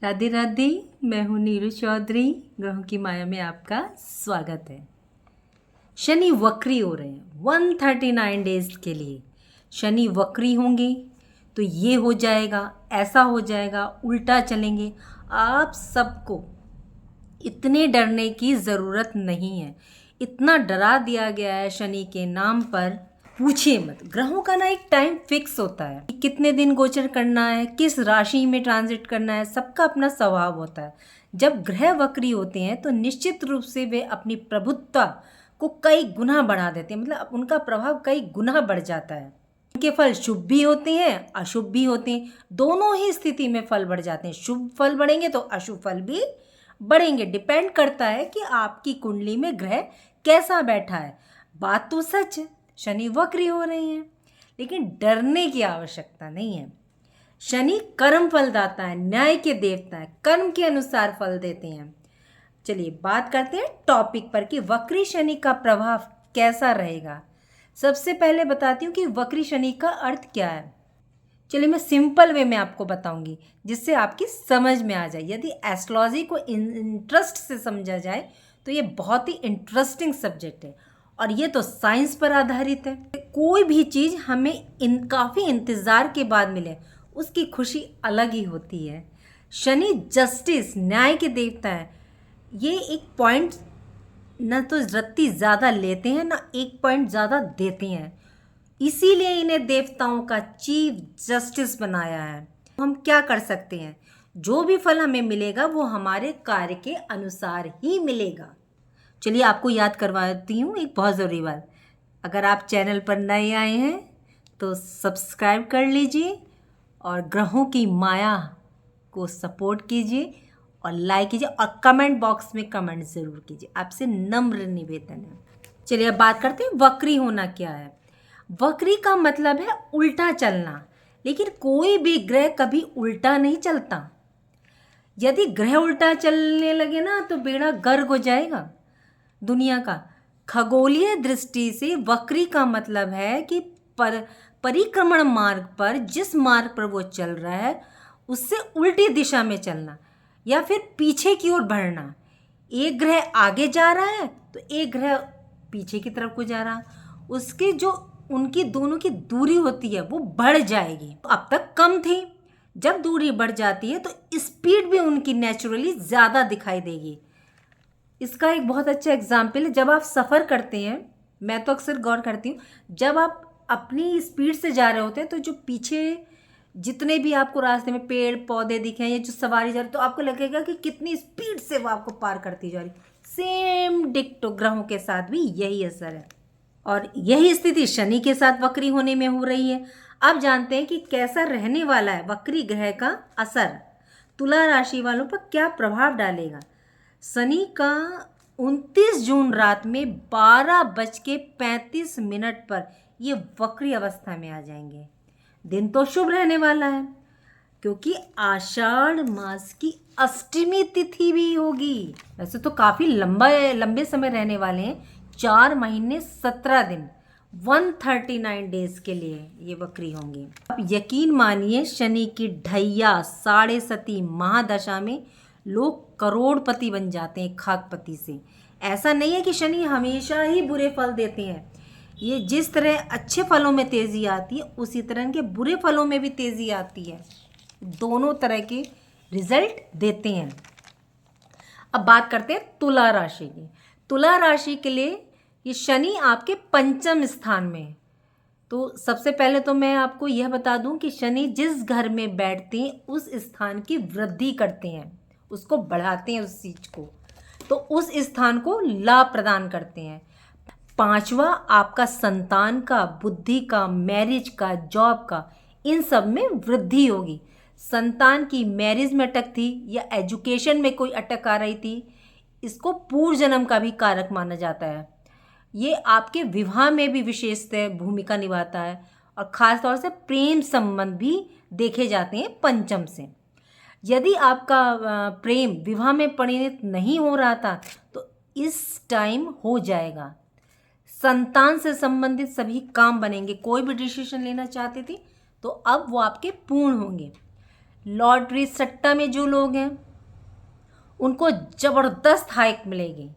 राधे राधे। मैं हूँ नीरू चौधरी। ग्रहों की माया में आपका स्वागत है। शनि वक्री हो रहे हैं 139 डेज के लिए। शनि वक्री होंगे तो ये हो जाएगा, ऐसा हो जाएगा, उल्टा चलेंगे। आप सबको इतने डरने की ज़रूरत नहीं है। इतना डरा दिया गया है शनि के नाम पर, पूछिए मत। ग्रहों का ना एक टाइम फिक्स होता है कि कितने दिन गोचर करना है, किस राशि में ट्रांजिट करना है, सबका अपना स्वभाव होता है। जब ग्रह वक्री होते हैं तो निश्चित रूप से वे अपनी प्रभुत्व को कई गुना बढ़ा देते हैं, मतलब उनका प्रभाव कई गुना बढ़ जाता है। उनके फल शुभ भी होते हैं, अशुभ भी होते हैं। दोनों ही स्थिति में फल बढ़ जाते हैं। शुभ फल बढ़ेंगे तो अशुभ फल भी बढ़ेंगे। डिपेंड करता है कि आपकी कुंडली में ग्रह कैसा बैठा है। बात तो सच है, शनि वक्री हो रही हैं, लेकिन डरने की आवश्यकता नहीं है। शनि कर्म फलदाता है, न्याय के देवता है, कर्म के अनुसार फल देते हैं। चलिए बात करते हैं टॉपिक पर कि वक्री शनि का प्रभाव कैसा रहेगा। सबसे पहले बताती हूँ कि वक्री शनि का अर्थ क्या है। चलिए मैं सिंपल वे में आपको बताऊंगी जिससे आपकी समझ में आ जाए। यदि एस्ट्रोलॉजी को इंटरेस्ट से समझा जाए तो ये बहुत ही इंटरेस्टिंग सब्जेक्ट है और ये तो साइंस पर आधारित है। कोई भी चीज़ हमें काफ़ी इंतज़ार के बाद मिले, उसकी खुशी अलग ही होती है। शनि जस्टिस, न्याय के देवता है। ये एक पॉइंट न तो रत्ती ज़्यादा लेते हैं, ना एक पॉइंट ज़्यादा देते हैं। इसीलिए इन्हें देवताओं का चीफ जस्टिस बनाया है। हम क्या कर सकते हैं, जो भी फल हमें मिलेगा वो हमारे कार्य के अनुसार ही मिलेगा। चलिए आपको याद करवाती हूँ एक बहुत ज़रूरी बात। अगर आप चैनल पर नए आए हैं तो सब्सक्राइब कर लीजिए और ग्रहों की माया को सपोर्ट कीजिए और लाइक कीजिए और कमेंट बॉक्स में कमेंट ज़रूर कीजिए। आपसे नम्र निवेदन है। चलिए अब बात करते हैं वक्री होना क्या है। वक्री का मतलब है उल्टा चलना, लेकिन कोई भी ग्रह कभी उल्टा नहीं चलता। यदि ग्रह उल्टा चलने लगे ना तो बेड़ा गर्क हो जाएगा दुनिया का। खगोलीय दृष्टि से वक्री का मतलब है कि परिक्रमण मार्ग पर, जिस मार्ग पर वो चल रहा है उससे उल्टी दिशा में चलना या फिर पीछे की ओर बढ़ना। एक ग्रह आगे जा रहा है तो एक ग्रह पीछे की तरफ को जा रहा, उसके जो उनकी दोनों की दूरी होती है वो बढ़ जाएगी। अब तक कम थी, जब दूरी बढ़ जाती है तो स्पीड भी उनकी नेचुरली ज़्यादा दिखाई देगी। इसका एक बहुत अच्छा एग्जाम्पल है, जब आप सफ़र करते हैं, मैं तो अक्सर गौर करती हूँ, जब आप अपनी स्पीड से जा रहे होते हैं तो जो पीछे जितने भी आपको रास्ते में पेड़ पौधे दिखे या जो सवारी जा रही, तो आपको लगेगा कि कितनी स्पीड से वो आपको पार करती जा रही। सेम डिक्टो ग्रहों के साथ भी यही असर है और यही स्थिति शनि के साथ वक्री होने में हो रही है। अब जानते हैं कि कैसा रहने वाला है वक्री ग्रह का असर, तुला राशि वालों पर क्या प्रभाव डालेगा। शनि का 29 जून रात में 12:35 पर ये वक्री अवस्था में आ जाएंगे। दिन तो शुभ रहने वाला है क्योंकि आषाढ़ मास की अष्टमी तिथि भी होगी। वैसे तो काफ़ी लंबे समय रहने वाले हैं, 4 महीने 17 दिन, 139 डेज के लिए ये वक्री होंगे। अब यकीन मानिए शनि की ढैया साढ़े सती महादशा में लोग करोड़पति बन जाते हैं खाकपति से। ऐसा नहीं है कि शनि हमेशा ही बुरे फल देते हैं। ये जिस तरह अच्छे फलों में तेज़ी आती है उसी तरह के बुरे फलों में भी तेज़ी आती है। दोनों तरह के रिजल्ट देते हैं। अब बात करते हैं तुला राशि की। तुला राशि के लिए ये शनि आपके पंचम स्थान में। तो सबसे पहले तो मैं आपको यह बता दूं कि शनि जिस घर में बैठते हैं उस स्थान की वृद्धि करते हैं, उसको बढ़ाते हैं उस चीज़ को, तो उस स्थान को लाभ प्रदान करते हैं। पांचवा आपका संतान का, बुद्धि का, मैरिज का, जॉब का, इन सब में वृद्धि होगी। संतान की मैरिज में अटक थी या एजुकेशन में कोई अटक आ रही थी, इसको पूर्व जन्म का भी कारक माना जाता है। ये आपके विवाह में भी विशेष भूमिका निभाता है और ख़ास तौर से प्रेम संबंध भी देखे जाते हैं पंचम से। यदि आपका प्रेम विवाह में परिणत नहीं हो रहा था तो इस टाइम हो जाएगा। संतान से संबंधित सभी काम बनेंगे। कोई भी डिसीजन लेना चाहते थे तो अब वो आपके पूर्ण होंगे। लॉटरी सट्टा में जो लोग हैं उनको ज़बरदस्त हाइक मिलेगी,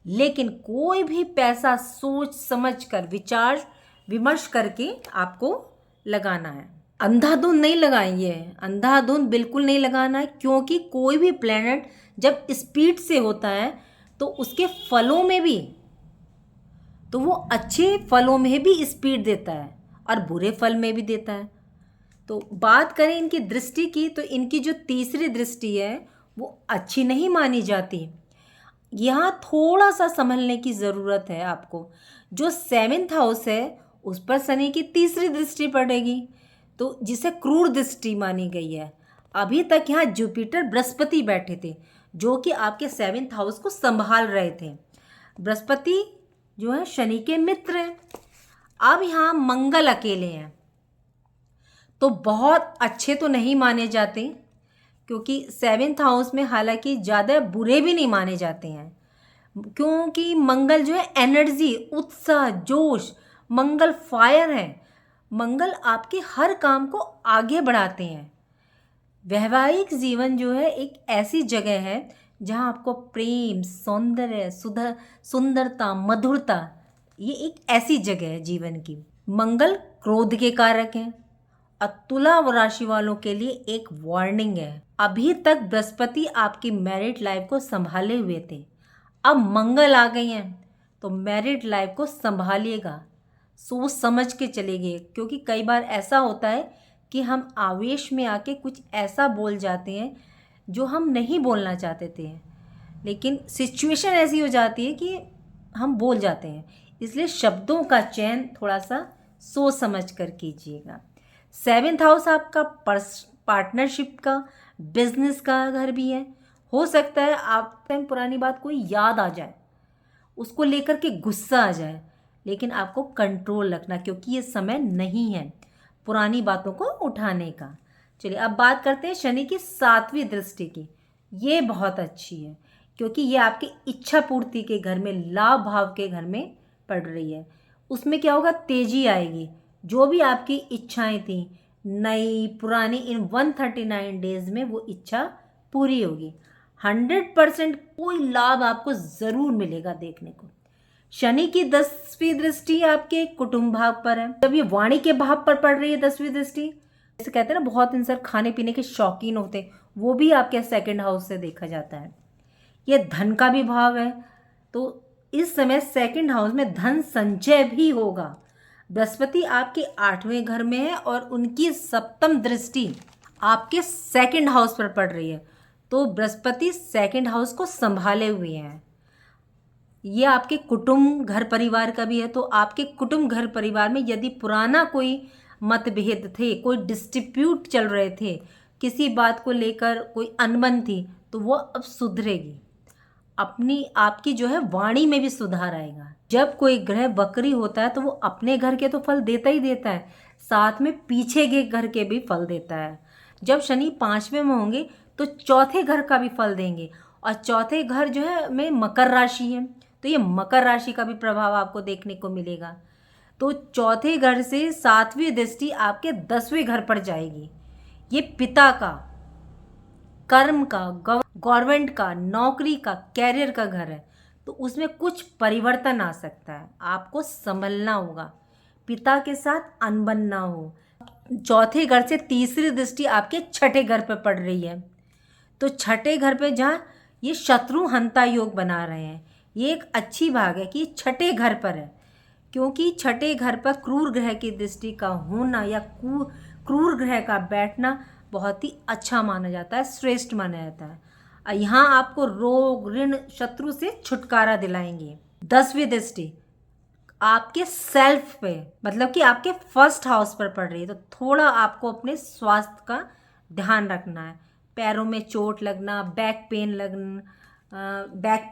लेकिन कोई भी पैसा सोच समझ कर विचार विमर्श करके आपको लगाना है। अंधाधुंध नहीं लगाएंगे, अंधाधुंध बिल्कुल नहीं लगाना है, क्योंकि कोई भी प्लेनेट जब स्पीड से होता है तो उसके फलों में भी, तो वो अच्छे फलों में भी स्पीड देता है और बुरे फल में भी देता है। तो बात करें इनकी दृष्टि की, तो इनकी जो तीसरी दृष्टि है वो अच्छी नहीं मानी जाती। यहाँ थोड़ा सा संभलने की ज़रूरत है आपको। जो 7th हाउस है उस पर शनि की तीसरी दृष्टि पड़ेगी, तो जिसे क्रूर दृष्टि मानी गई है। अभी तक यहाँ जुपिटर बृहस्पति बैठे थे जो कि आपके 7th हाउस को संभाल रहे थे। बृहस्पति जो है शनि के मित्र हैं। अब यहाँ मंगल अकेले हैं तो बहुत अच्छे तो नहीं माने जाते, क्योंकि 7th हाउस में हालांकि ज़्यादा बुरे भी नहीं माने जाते हैं, क्योंकि मंगल जो है एनर्जी, उत्साह, जोश, मंगल फायर है। मंगल आपके हर काम को आगे बढ़ाते हैं। वैवाहिक जीवन जो है एक ऐसी जगह है जहाँ आपको प्रेम, सौंदर्य, सुंदरता, मधुरता, ये एक ऐसी जगह है जीवन की। मंगल क्रोध के कारक हैं और तुला राशि वालों के लिए एक वार्निंग है। अभी तक बृहस्पति आपकी मैरिड लाइफ को संभाले हुए थे, अब मंगल आ गई हैं तो मैरिड लाइफ को संभालिएगा, सोच समझ के चलेंगे, क्योंकि कई बार ऐसा होता है कि हम आवेश में आके कुछ ऐसा बोल जाते हैं जो हम नहीं बोलना चाहते थे, लेकिन सिचुएशन ऐसी हो जाती है कि हम बोल जाते हैं। इसलिए शब्दों का चयन थोड़ा सा सोच समझ कर कीजिएगा। 7th हाउस आपका पार्टनरशिप का, बिजनेस का घर भी है। हो सकता है आप टाइम पुरानी बात कोई याद आ जाए, उसको लेकर के गुस्सा आ जाए, लेकिन आपको कंट्रोल रखना, क्योंकि ये समय नहीं है पुरानी बातों को उठाने का। चलिए अब बात करते हैं शनि की 7वीं दृष्टि की। ये बहुत अच्छी है, क्योंकि ये आपकी इच्छा पूर्ति के घर में, लाभ भाव के घर में पड़ रही है। उसमें क्या होगा, तेजी आएगी। जो भी आपकी इच्छाएं थी नई पुरानी, इन 139 डेज में वो इच्छा पूरी होगी। 100% कोई लाभ आपको ज़रूर मिलेगा देखने को। शनि की 10वीं दृष्टि आपके कुटुंब भाव पर है। जब ये वाणी के भाव पर पड़ रही है 10वीं दृष्टि, जैसे कहते हैं ना बहुत इंसान खाने पीने के शौकीन होते हैं, वो भी आपके 2nd हाउस से देखा जाता है। ये धन का भी भाव है, तो इस समय 2nd हाउस में धन संचय भी होगा। बृहस्पति आपके 8वें घर में है और उनकी 7म दृष्टि आपके 2nd हाउस पर पड़ रही है, तो बृहस्पति 2nd हाउस को संभाले हुए हैं। ये आपके कुटुंब घर परिवार का भी है, तो आपके कुटुंब घर परिवार में यदि पुराना कोई मतभेद थे, कोई डिस्प्यूट चल रहे थे, किसी बात को लेकर कोई अनबन थी, तो वो अब सुधरेगी। अपनी आपकी जो है वाणी में भी सुधार आएगा। जब कोई ग्रह वक्री होता है तो वो अपने घर के तो फल देता ही देता है, साथ में पीछे के घर के भी फल देता है। जब शनि 5वें में होंगे तो चौथे घर का भी फल देंगे, और चौथे घर जो है में मकर राशि है, तो ये मकर राशि का भी प्रभाव आपको देखने को मिलेगा। तो चौथे घर से 7वीं दृष्टि आपके 10वें घर पर जाएगी। ये पिता का, कर्म का, गवर्नमेंट का, नौकरी का, कैरियर का घर है, तो उसमें कुछ परिवर्तन आ सकता है। आपको संभलना होगा, पिता के साथ अनबन ना हो। चौथे घर से तीसरी दृष्टि आपके 6ठे घर पर पड़ रही है, तो 6ठे घर पे जहाँ ये शत्रु हंता योग बना रहे हैं, ये एक अच्छी भाग है कि 6ठे घर पर है, क्योंकि 6ठे घर पर क्रूर ग्रह की दृष्टि का होना या क्रूर ग्रह का बैठना बहुत ही अच्छा माना जाता है, श्रेष्ठ माना जाता है। यहाँ आपको रोग, ऋण, शत्रु से छुटकारा दिलाएंगे। 10वीं दृष्टि आपके सेल्फ पे, मतलब कि आपके 1st हाउस पर पड़ रही है, तो थोड़ा आपको अपने स्वास्थ्य का ध्यान रखना है। पैरों में चोट लगना, बैक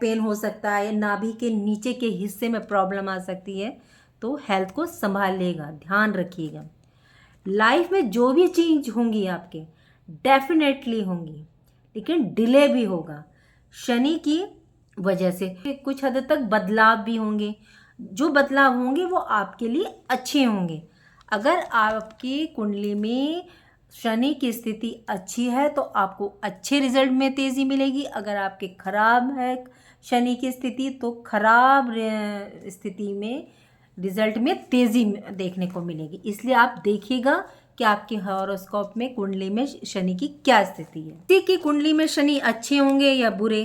पेन हो सकता है, नाभि के नीचे के हिस्से में प्रॉब्लम आ सकती है, तो हेल्थ को संभालिएगा, ध्यान रखिएगा। लाइफ में जो भी चेंज होंगी आपके डेफिनेटली होंगी, लेकिन डिले भी होगा। शनि की वजह से कुछ हद तक बदलाव भी होंगे। जो बदलाव होंगे वो आपके लिए अच्छे होंगे। अगर आपकी कुंडली में शनि की स्थिति अच्छी है तो आपको अच्छे रिजल्ट में तेज़ी मिलेगी। अगर आपके खराब है शनि की स्थिति तो खराब स्थिति में रिजल्ट में तेज़ी देखने को मिलेगी। इसलिए आप देखिएगा कि आपके हॉरोस्कोप में कुंडली में शनि की क्या स्थिति है। किसी की कुंडली में शनि अच्छे होंगे या बुरे,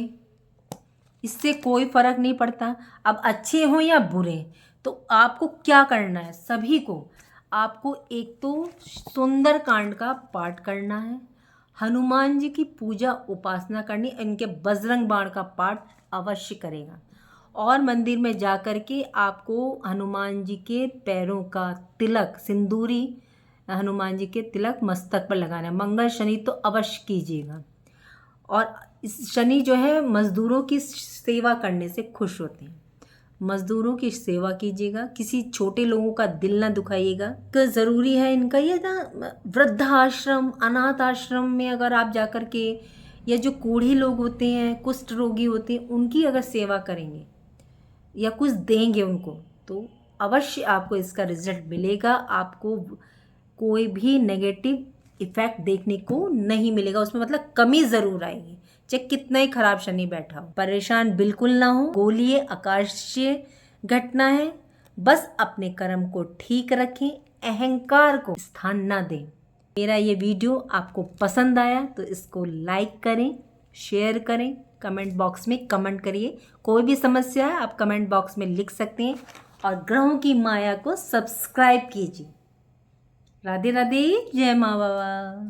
इससे कोई फर्क नहीं पड़ता। अब अच्छे हों या बुरे, तो आपको क्या करना है, सभी को आपको एक तो सुंदरकांड का पाठ करना है, हनुमान जी की पूजा उपासना करनी, इनके बजरंग बाण का पाठ अवश्य करेगा। और मंदिर में जा कर के आपको हनुमान जी के पैरों का तिलक, सिंदूरी हनुमान जी के तिलक मस्तक पर लगाना है। मंगल शनि तो अवश्य कीजिएगा। और इस शनि जो है मज़दूरों की सेवा करने से खुश होते हैं। मज़दूरों की सेवा कीजिएगा, किसी छोटे लोगों का दिल ना दुखाइएगा। तो ज़रूरी है इनका ये ना, वृद्धाश्रम, अनाथ आश्रम में अगर आप जा कर के, या जो बूढ़े लोग होते हैं, कुष्ठ रोगी होते हैं, उनकी अगर सेवा करेंगे या कुछ देंगे उनको, तो अवश्य आपको इसका रिजल्ट मिलेगा। आपको कोई भी नेगेटिव इफेक्ट देखने को नहीं मिलेगा, उसमें मतलब कमी ज़रूर आएगी, चाहे कितना ही खराब शनि बैठा हो। परेशान बिल्कुल ना हो, बोलिए आकाशीय घटना है, बस अपने कर्म को ठीक रखें, अहंकार को स्थान ना दें। मेरा ये वीडियो आपको पसंद आया तो इसको लाइक करें, शेयर करें, कमेंट बॉक्स में कमेंट करिए। कोई भी समस्या है आप कमेंट बॉक्स में लिख सकते हैं। और ग्रहों की माया को सब्सक्राइब कीजिए। राधे राधे, जय माँ बाबा।